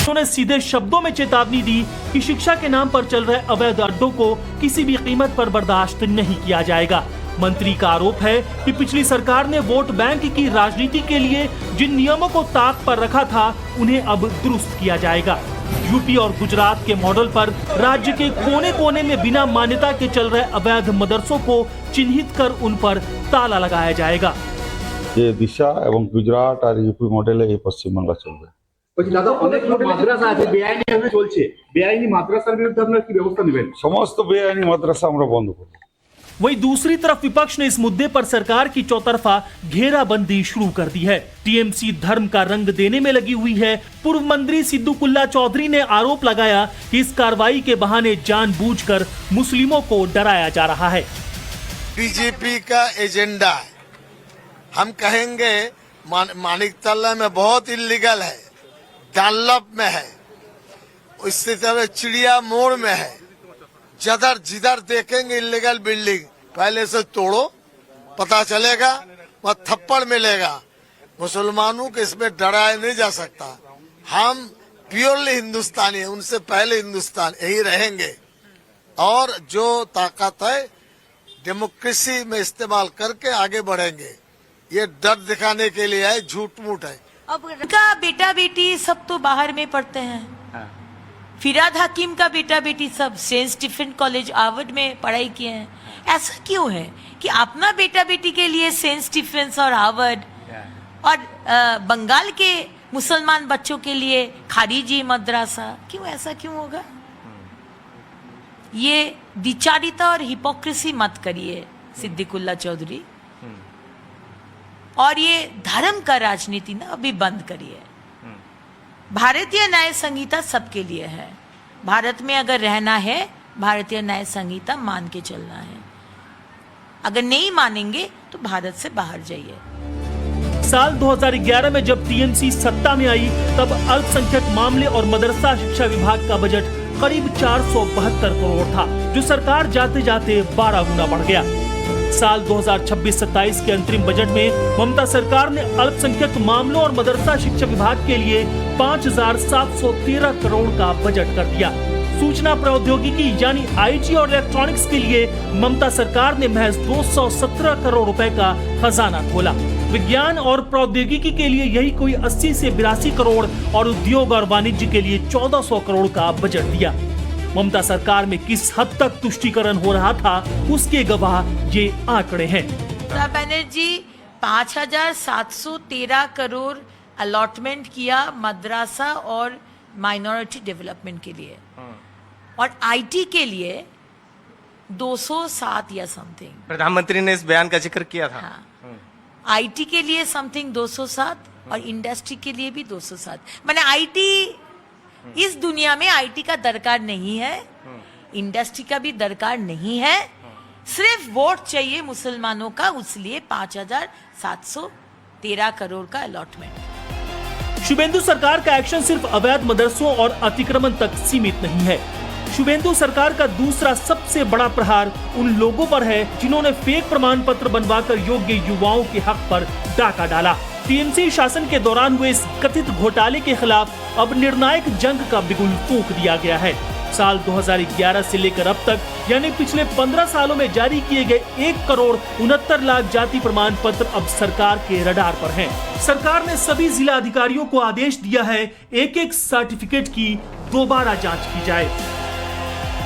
उन्होंने सीधे शब्दों में चेतावनी दी कि शिक्षा के नाम पर चल रहे अवैध अड्डों को किसी भी कीमत पर बर्दाश्त नहीं किया जाएगा। मंत्री का आरोप है कि पिछली सरकार ने वोट बैंक की राजनीति के लिए जिन नियमों को ताक पर रखा था उन्हें अब दुरुस्त किया जाएगा। यूपी और गुजरात के मॉडल पर राज्य के कोने कोने में बिना मान्यता के चल रहे अवैध मदरसों को चिन्हित कर उन पर ताला लगाया जाएगा। ये दिशा एवं गुजरात और यूपी मॉडल है, ये पश्चिम बंगाल चलবে। দাদা অনেক মাদ্রাসা আছে বেআইনি ভাবে চলছে, বেআইনি মাদ্রাসার বিরুদ্ধে আপনারা কি ব্যবস্থা নেবেন? समस्त बेआईनी मदरसा আমরা বন্ধ করব। वहीं दूसरी तरफ विपक्ष ने इस मुद्दे पर सरकार की चौतरफा घेराबंदी शुरू कर दी है। टीएमसी धर्म का रंग देने में लगी हुई है। पूर्व मंत्री सिद्दुकुल्ला चौधरी ने आरोप लगाया कि इस कार्रवाई के बहाने जानबूझकर मुस्लिमों को डराया जा रहा है। बीजेपी का एजेंडा है। हम कहेंगे मानिकतला में बहुत इलीगल है, डनलप में है, इसी तरह चिड़िया मोड़ में है। जिधर देखेंगे इलीगल बिल्डिंग पहले से तोड़ो, पता चलेगा, वह थप्पड़ मिलेगा। मुसलमानों को इसमें डराया नहीं जा सकता। हम प्योरली हिंदुस्तानी है, उनसे पहले हिंदुस्तान यही रहेंगे और जो ताकत है डेमोक्रेसी में इस्तेमाल करके आगे बढ़ेंगे। ये डर दिखाने के लिए है, झूठ मूठ है। अब का बेटा बेटी सब तो बाहर में पढ़ते हैं। फिराद हकीम का बेटा बेटी सब सेंट स्टीफन कॉलेज हार्वर्ड में पढ़ाई किए हैं। ऐसा क्यों है कि अपना बेटा बेटी के लिए सेंट स्टीफन और हार्वर्ड और बंगाल के मुसलमान बच्चों के लिए खारिजी मद्रासा, क्यों ऐसा क्यों होगा? ये द्विचारिता और हिपोक्रेसी मत करिए सिद्दीकुल्ला चौधरी, और ये धर्म का राजनीति ना अभी बंद करिए। भारतीय न्याय संहिता सबके लिए है। भारत में अगर रहना है भारतीय न्याय संहिता मान के चलना है। अगर नहीं मानेंगे तो भारत से बाहर जाइए। साल 2011 में जब टीएमसी सत्ता में आई तब अल्पसंख्यक मामले और मदरसा शिक्षा विभाग का बजट करीब 472 करोड़ था, जो सरकार जाते जाते 12 गुना बढ़ गया। साल 2026-27 के अंतरिम बजट में ममता सरकार ने अल्पसंख्यक मामलों और मदरसा शिक्षा विभाग के लिए 5,713 करोड़ का बजट कर दिया। सूचना प्रौद्योगिकी यानी आईटी और इलेक्ट्रॉनिक्स के लिए ममता सरकार ने महज 217 करोड़ रुपए का खजाना खोला। विज्ञान और प्रौद्योगिकी के लिए यही कोई 80 से 82 करोड़ और उद्योग और वाणिज्य के लिए 1400 करोड़ का बजट दिया। ममता सरकार में किस हद तक तुष्टीकरण हो रहा था उसके गवाह ये आंकड़े हैं। ममता बनर्जी 5,713 करोड़ अलॉटमेंट किया मद्रासा और माइनॉरिटी डेवलपमेंट के लिए, और आईटी के लिए 207 या समथिंग। प्रधानमंत्री ने इस बयान का जिक्र किया था। हाँ, आईटी के लिए समथिंग 207 और इंडस्ट्री के लिए भी 207। मैंने आईटी, इस दुनिया में आईटी का दरकार नहीं है, इंडस्ट्री का भी दरकार नहीं है, सिर्फ वोट चाहिए मुसलमानों का, इसलिए 5,713 करोड़ का अलॉटमेंट। शुभेंदु सरकार का एक्शन सिर्फ अवैध मदरसों और अतिक्रमण तक सीमित नहीं है। शुभेंदु सरकार का दूसरा सबसे बड़ा प्रहार उन लोगों पर है जिन्होंने फेक प्रमाण पत्र बनवाकर योग्य युवाओं के हक पर डाका डाला। टीएमसी शासन के दौरान हुए इस कथित घोटाले के खिलाफ अब निर्णायक जंग का बिगुल फूंक दिया गया है। साल 2011 से लेकर अब तक यानी पिछले 15 सालों में जारी किए गए 1,69,00,000 जाति प्रमाण पत्र अब सरकार के रडार पर हैं। सरकार ने सभी जिला अधिकारियों को आदेश दिया है एक एक सर्टिफिकेट की दोबारा जांच की जाए।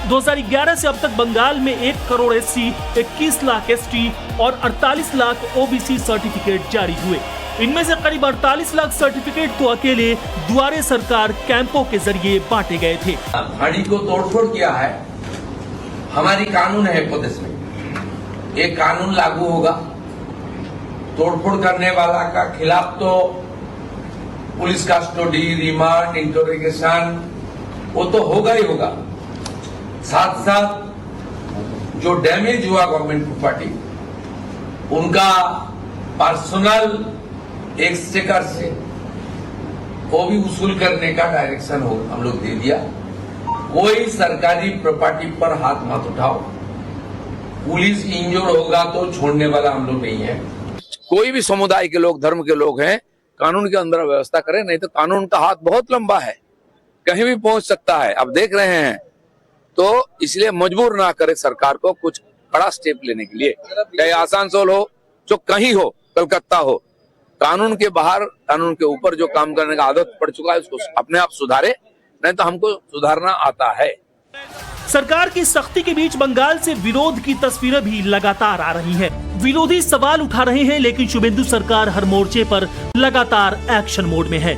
2011 से अब तक बंगाल में 1 करोड़ SC, 21 लाख ST और 48 लाख OBC सर्टिफिकेट जारी हुए। इनमें से करीब 48 लाख सर्टिफिकेट तो अकेले दुआरे सरकार कैंपों के जरिए बांटे गए थे। हड़ी को तोड़फोड़ किया है। हमारी कानून है प्रदेश में, एक कानून लागू होगा। तोड़फोड़ करने वाला का खिलाफ तो पुलिस कस्टडी, रिमांड, इंटरोगेशन वो तो होगा ही होगा। साथ साथ जो डैमेज हुआ गवर्नमेंट प्रॉपर्टी, उनका पर्सनल एक्सचेकर से वो भी वसूल करने का डायरेक्शन हो हम लोग दे दिया। कोई सरकारी प्रॉपर्टी पर हाथ मत उठाओ। पुलिस इंजोर होगा तो छोड़ने वाला हम लोग नहीं है। कोई भी समुदाय के लोग, धर्म के लोग हैं, कानून के अंदर व्यवस्था करें, नहीं तो कानून का हाथ बहुत लंबा है। कहीं भी पहुंच सकता है, अब देख रहे हैं। तो इसलिए मजबूर ना करे सरकार को कुछ बड़ा स्टेप लेने के लिए, चाहे आसनसोल हो, जो कहीं हो, कलकत्ता हो, कानून के बाहर कानून के ऊपर जो काम करने का आदत पड़ चुका है उसको अपने आप सुधारे, नहीं तो हमको सुधारना आता है। सरकार की सख्ती के बीच बंगाल से विरोध की तस्वीरें भी लगातार आ रही हैं। विरोधी सवाल उठा रहे हैं, लेकिन शुभेंदु सरकार हर मोर्चे पर लगातार एक्शन मोड में है।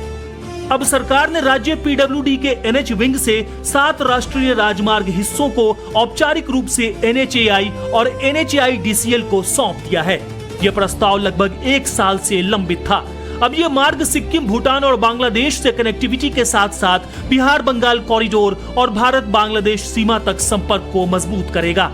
अब सरकार ने राज्य पीडब्ल्यूडी के एनएच विंग से 7 राष्ट्रीय राजमार्ग हिस्सों को औपचारिक रूप से एनएचएआई और एनएचएआईडीसीएल को सौंप दिया है। यह प्रस्ताव लगभग 1 साल से लंबित था। अब ये मार्ग सिक्किम, भूटान और बांग्लादेश से कनेक्टिविटी के साथ साथ बिहार बंगाल कॉरिडोर और भारत बांग्लादेश सीमा तक संपर्क को मजबूत करेगा।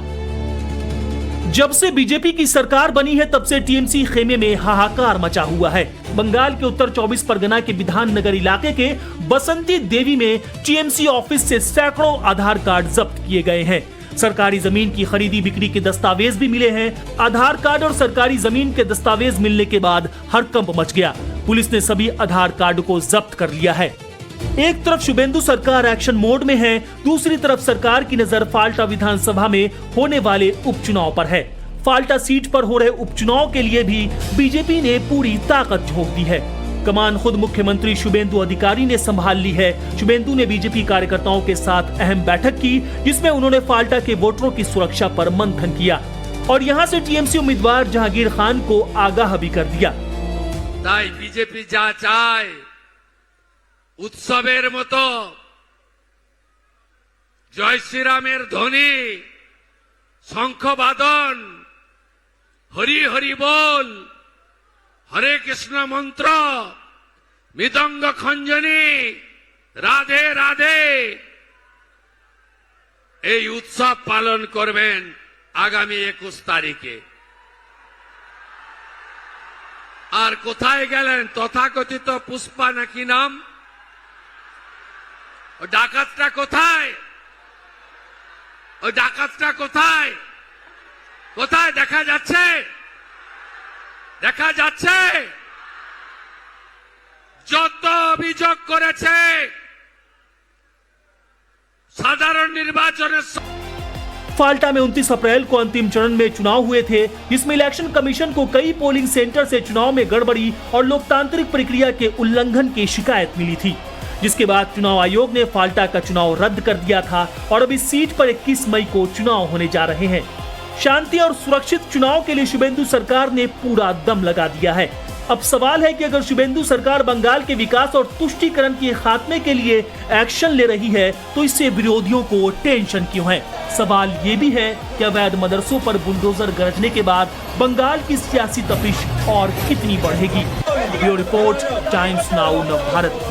जब से बीजेपी की सरकार बनी है तब से टीएमसी खेमे में हाहाकार मचा हुआ है। बंगाल के उत्तर 24 परगना के विधान नगर इलाके के बसंती देवी में टीएमसी ऑफिस से सैकड़ों आधार कार्ड जब्त किए गए हैं। सरकारी जमीन की खरीदी बिक्री के दस्तावेज भी मिले हैं। आधार कार्ड और सरकारी जमीन के दस्तावेज मिलने के बाद हड़कंप मच गया। पुलिस ने सभी आधार कार्ड को जब्त कर लिया है। एक तरफ शुभेंदु सरकार एक्शन मोड में है, दूसरी तरफ सरकार की नजर फाल्टा विधानसभा में होने वाले उपचुनाव पर है। फाल्टा सीट पर हो रहे उपचुनाव के लिए भी बीजेपी ने पूरी ताकत झोंक दी है। कमान खुद मुख्यमंत्री शुभेंदु अधिकारी ने संभाल ली है। शुभेंदु ने बीजेपी कार्यकर्ताओं के साथ अहम बैठक की, जिसमें उन्होंने फाल्टा के वोटरों की सुरक्षा पर मंथन किया और यहां से टीएमसी उम्मीदवार जहांगीर खान को आगाह भी कर दिया। তাই বিজেপি যা চায় উৎসবের মতো জয় শ্রীরামের ধ্বনি, শঙ্খবাদন, হরি হরি বল, হরে কৃষ্ণ মন্ত্র, মৃদঙ্গ খঞ্জনি, রাধে রাধে এই উৎসব পালন করবেন আগামী 21 তারিখে। আর কোথায় গেলেন তথাকথিত পুষ্পা নাকি নাম? ও ডাকাতটা কোথায়? ও ডাকাতটা কোথায়? কোথায় দেখা যাচ্ছে? দেখা যাচ্ছে যত অভিযোগ করেছে সাধারণ নির্বাচনের फाल्टा में 29 अप्रैल को अंतिम चरण में चुनाव हुए थे, जिसमें इलेक्शन कमीशन को कई पोलिंग सेंटर से चुनाव में गड़बड़ी और लोकतांत्रिक प्रक्रिया के उल्लंघन की शिकायत मिली थी, जिसके बाद चुनाव आयोग ने फाल्टा का चुनाव रद्द कर दिया था और अब इस सीट पर 21 मई को चुनाव होने जा रहे हैं। शांति और सुरक्षित चुनाव के लिए शुभेंदु सरकार ने पूरा दम लगा दिया है। अब सवाल है कि अगर शुभेंदु सरकार बंगाल के विकास और तुष्टीकरण के खात्मे के लिए एक्शन ले रही है तो इससे विरोधियों को टेंशन क्यों है? सवाल ये भी है कि अवैध मदरसों पर बुलडोजर गरजने के बाद बंगाल की सियासी तपिश और कितनी बढ़ेगी? ब्यूरो रिपोर्ट, टाइम्स नाउ नव भारत।